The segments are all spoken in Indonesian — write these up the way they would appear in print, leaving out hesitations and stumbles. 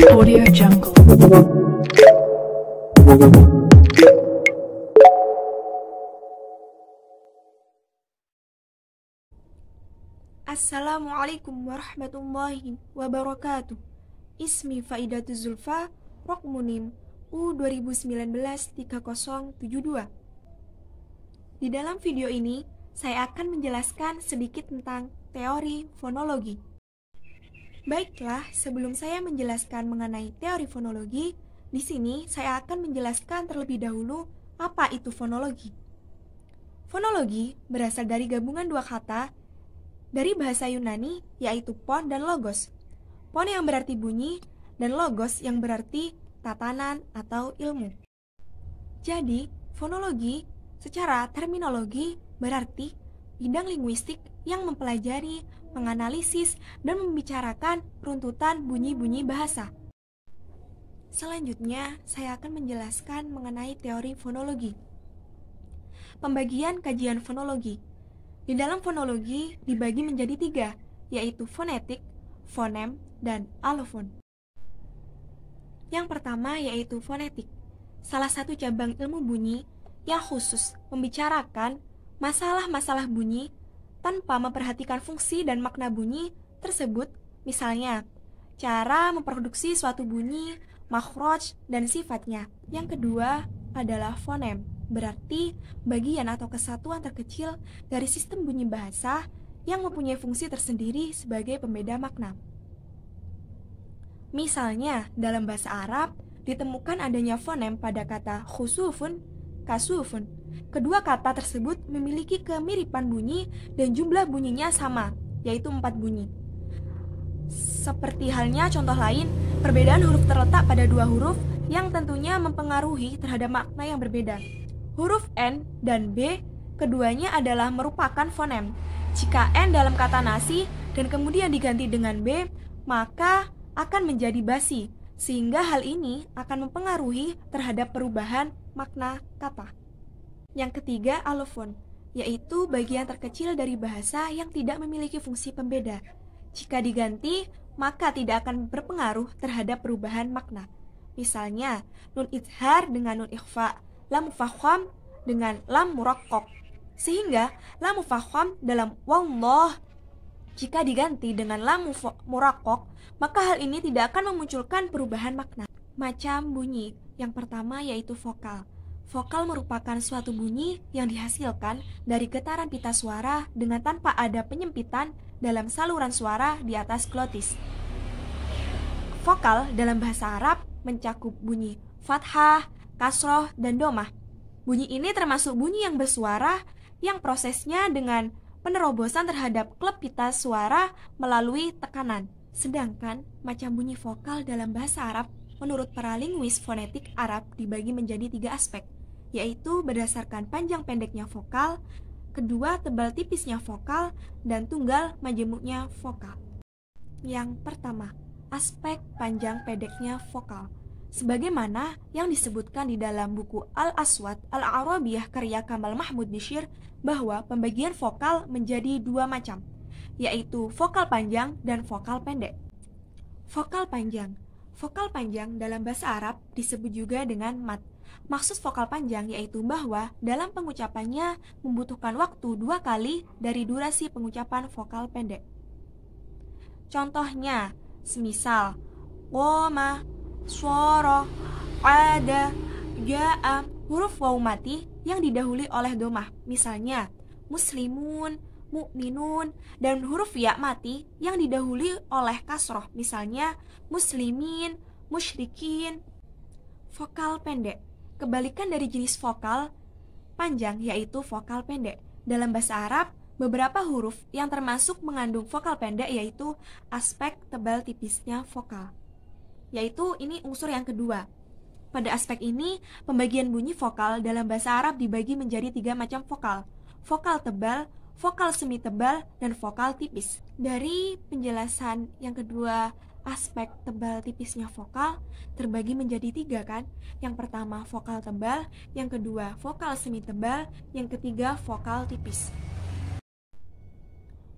Audio Jungle. Assalamualaikum warahmatullahi wabarakatuh. Ismi Faidatu Zulfa, Rokmunim U2019-3072. Di dalam video ini, saya akan menjelaskan sedikit tentang teori fonologi. Baiklah, sebelum saya menjelaskan mengenai teori fonologi, di sini saya akan menjelaskan terlebih dahulu apa itu fonologi. Fonologi berasal dari gabungan dua kata dari bahasa Yunani, yaitu pon dan logos. Pon yang berarti bunyi, dan logos yang berarti tatanan atau ilmu. Jadi, fonologi secara terminologi berarti bidang linguistik yang mempelajari, menganalisis, dan membicarakan runtutan bunyi-bunyi bahasa. Selanjutnya, saya akan menjelaskan mengenai teori fonologi. Pembagian kajian fonologi. Di dalam fonologi dibagi menjadi tiga, yaitu fonetik, fonem, dan alofon. Yang pertama yaitu fonetik, salah satu cabang ilmu bunyi yang khusus membicarakan masalah-masalah bunyi tanpa memperhatikan fungsi dan makna bunyi tersebut, misalnya cara memproduksi suatu bunyi, makhraj, dan sifatnya. Yang kedua adalah fonem, berarti bagian atau kesatuan terkecil dari sistem bunyi bahasa yang mempunyai fungsi tersendiri sebagai pembeda makna. Misalnya, dalam bahasa Arab ditemukan adanya fonem pada kata khusufun, kasufun. Kedua kata tersebut memiliki kemiripan bunyi dan jumlah bunyinya sama, yaitu 4 bunyi. Seperti halnya contoh lain, perbedaan huruf terletak pada dua huruf yang tentunya mempengaruhi terhadap makna yang berbeda. Huruf N dan B, keduanya adalah merupakan fonem. Jika N dalam kata nasi dan kemudian diganti dengan B, maka akan menjadi basi, sehingga hal ini akan mempengaruhi terhadap perubahan makna kata. Yang ketiga, alofon, yaitu bagian terkecil dari bahasa yang tidak memiliki fungsi pembeda. Jika diganti, maka tidak akan berpengaruh terhadap perubahan makna. Misalnya, nun idhar dengan nun ikhfa, lam mufahham dengan lam muraqqaq. Sehingga lam mufahham dalam wallah jika diganti dengan lam muraqqaq, maka hal ini tidak akan memunculkan perubahan makna. Macam bunyi yang pertama yaitu vokal. Vokal merupakan suatu bunyi yang dihasilkan dari getaran pita suara dengan tanpa ada penyempitan dalam saluran suara di atas glotis. Vokal dalam bahasa Arab mencakup bunyi fathah, kasroh, dan domah. Bunyi ini termasuk bunyi yang bersuara yang prosesnya dengan penerobosan terhadap klep pita suara melalui tekanan. Sedangkan macam bunyi vokal dalam bahasa Arab menurut para linguis fonetik Arab dibagi menjadi 3 aspek, yaitu berdasarkan panjang pendeknya vokal, kedua tebal tipisnya vokal, dan tunggal majemuknya vokal. Yang pertama, aspek panjang pendeknya vokal. Sebagaimana yang disebutkan di dalam buku Al-Aswad Al-Arabiyah karya Kamal Mahmud Bishir, bahwa pembagian vokal menjadi 2 macam, yaitu vokal panjang dan vokal pendek. Vokal panjang. Vokal panjang dalam bahasa Arab disebut juga dengan mat. Maksud vokal panjang yaitu bahwa dalam pengucapannya membutuhkan waktu 2 kali dari durasi pengucapan vokal pendek. Contohnya, semisal qoma, suara, ada, ja'a, huruf waw mati yang didahului oleh domah, misalnya muslimun, mukminun, dan huruf ya mati yang didahului oleh kasroh, misalnya muslimin, musyrikin. Vokal pendek, kebalikan dari jenis vokal panjang yaitu vokal pendek. Dalam bahasa Arab, beberapa huruf yang termasuk mengandung vokal pendek yaitu aspek tebal tipisnya vokal, yaitu ini unsur yang kedua. Pada aspek ini, pembagian bunyi vokal dalam bahasa Arab dibagi menjadi 3 macam vokal: vokal tebal, vokal semi tebal, dan vokal tipis. Dari penjelasan yang kedua, aspek tebal tipisnya vokal terbagi menjadi 3 kan? Yang pertama vokal tebal, yang kedua vokal semi tebal, yang ketiga vokal tipis.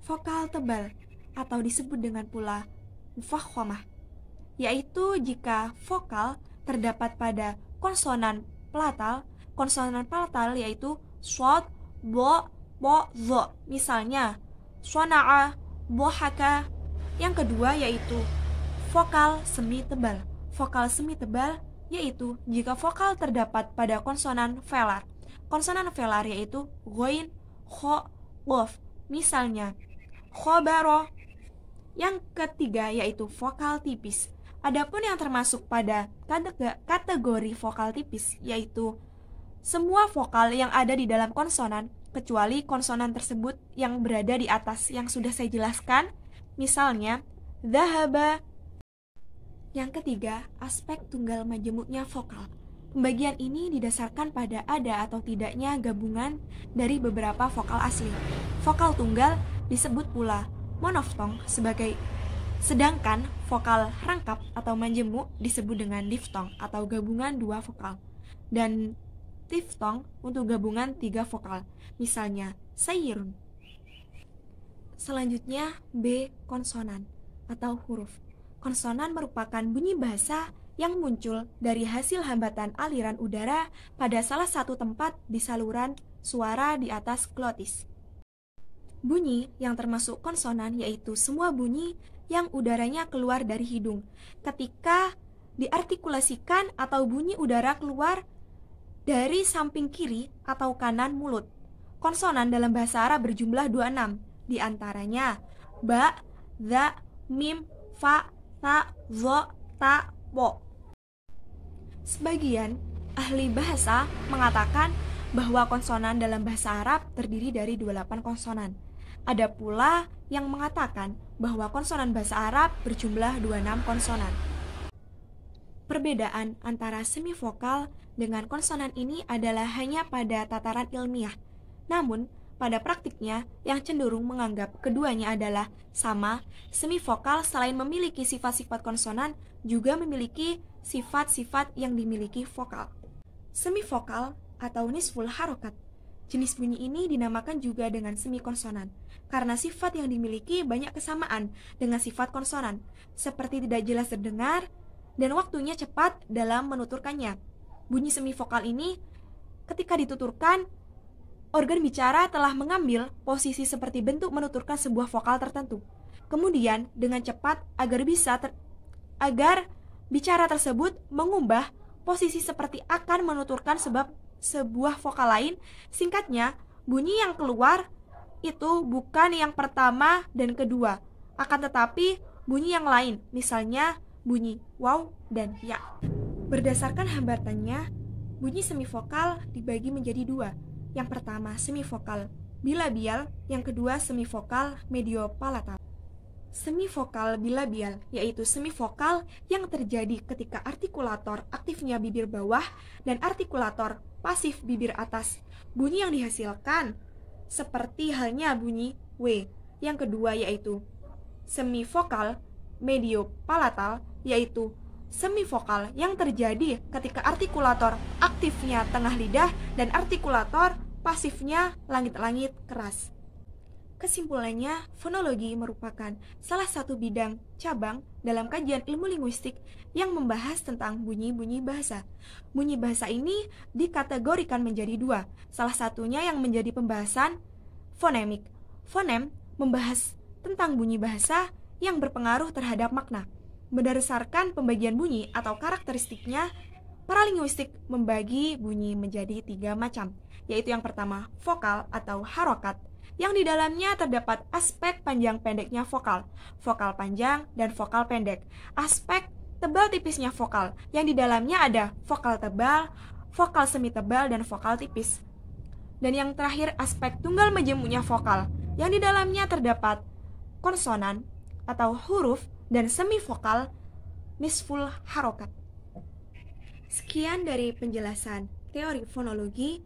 Vokal tebal atau disebut dengan pula mufakhamah, yaitu jika vokal terdapat pada konsonan palatal yaitu shod, bo, zo. Misalnya shana'a, bohaka. Yang kedua yaitu vokal semi tebal. Vokal semi tebal yaitu jika vokal terdapat pada konsonan velar. Konsonan velar yaitu ghain, kho, qaf. Misalnya khobaro. Yang ketiga yaitu vokal tipis. Adapun yang termasuk pada kategori vokal tipis yaitu semua vokal yang ada di dalam konsonan kecuali konsonan tersebut yang berada di atas yang sudah saya jelaskan. Misalnya dhahaba. Yang ketiga, aspek tunggal majemuknya vokal. Pembagian ini didasarkan pada ada atau tidaknya gabungan dari beberapa vokal asli. Vokal tunggal disebut pula monoftong sedangkan vokal rangkap atau majemuk disebut dengan diftong atau gabungan dua vokal, dan diftong untuk gabungan tiga vokal. Misalnya sayyirun. Selanjutnya B. Konsonan atau huruf. Konsonan merupakan bunyi bahasa yang muncul dari hasil hambatan aliran udara pada salah satu tempat di saluran suara di atas glotis. Bunyi yang termasuk konsonan yaitu semua bunyi yang udaranya keluar dari hidung ketika diartikulasikan atau bunyi udara keluar dari samping kiri atau kanan mulut. Konsonan dalam bahasa Arab berjumlah 26, di antaranya ba, za, mim, fa, ta, zo, ta, wo. Sebagian ahli bahasa mengatakan bahwa konsonan dalam bahasa Arab terdiri dari 28 konsonan. Ada pula yang mengatakan bahwa konsonan bahasa Arab berjumlah 26 konsonan. Perbedaan antara semivokal dengan konsonan ini adalah hanya pada tataran ilmiah. Namun, pada praktiknya yang cenderung menganggap keduanya adalah sama, semivokal selain memiliki sifat-sifat konsonan juga memiliki sifat-sifat yang dimiliki vokal. Semivokal atau nisful harokat. Jenis bunyi ini dinamakan juga dengan semikonsonan karena sifat yang dimiliki banyak kesamaan dengan sifat konsonan, seperti tidak jelas terdengar dan waktunya cepat dalam menuturkannya. Bunyi semivokal ini ketika dituturkan, organ bicara telah mengambil posisi seperti bentuk menuturkan sebuah vokal tertentu. Kemudian dengan cepat agar bicara tersebut mengubah posisi seperti akan menuturkan sebuah vokal lain. Singkatnya, bunyi yang keluar itu bukan yang pertama dan kedua, akan tetapi bunyi yang lain, misalnya bunyi waw dan ya. Berdasarkan hambatannya, bunyi semivokal dibagi menjadi dua. Yang pertama semivokal bilabial, yang kedua semivokal mediopalatal. Semivokal bilabial yaitu semivokal yang terjadi ketika artikulator aktifnya bibir bawah dan artikulator pasif bibir atas. Bunyi yang dihasilkan seperti halnya bunyi W. Yang kedua yaitu semivokal mediopalatal, yaitu semivokal yang terjadi ketika artikulator aktifnya tengah lidah dan artikulator pasifnya langit-langit keras. Kesimpulannya, fonologi merupakan salah satu bidang cabang dalam kajian ilmu linguistik yang membahas tentang bunyi-bunyi bahasa. Bunyi bahasa ini dikategorikan menjadi dua, salah satunya yang menjadi pembahasan fonemik. Fonem membahas tentang bunyi bahasa yang berpengaruh terhadap makna. Berdasarkan pembagian bunyi atau karakteristiknya, para linguistik membagi bunyi menjadi 3 macam, yaitu yang pertama vokal atau harokat, yang di dalamnya terdapat aspek panjang pendeknya vokal, vokal panjang dan vokal pendek. Aspek tebal tipisnya vokal, yang di dalamnya ada vokal tebal, vokal semi tebal, dan vokal tipis. Dan yang terakhir aspek tunggal majemuknya vokal, yang di dalamnya terdapat konsonan atau huruf dan semi vokal nisful harokat. Sekian dari penjelasan teori fonologi.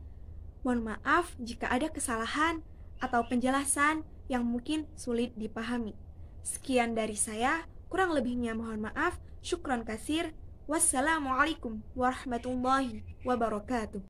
Mohon maaf jika ada kesalahan atau penjelasan yang mungkin sulit dipahami. Sekian dari saya, kurang lebihnya mohon maaf. Syukron kasir. Wassalamualaikum warahmatullahi wabarakatuh.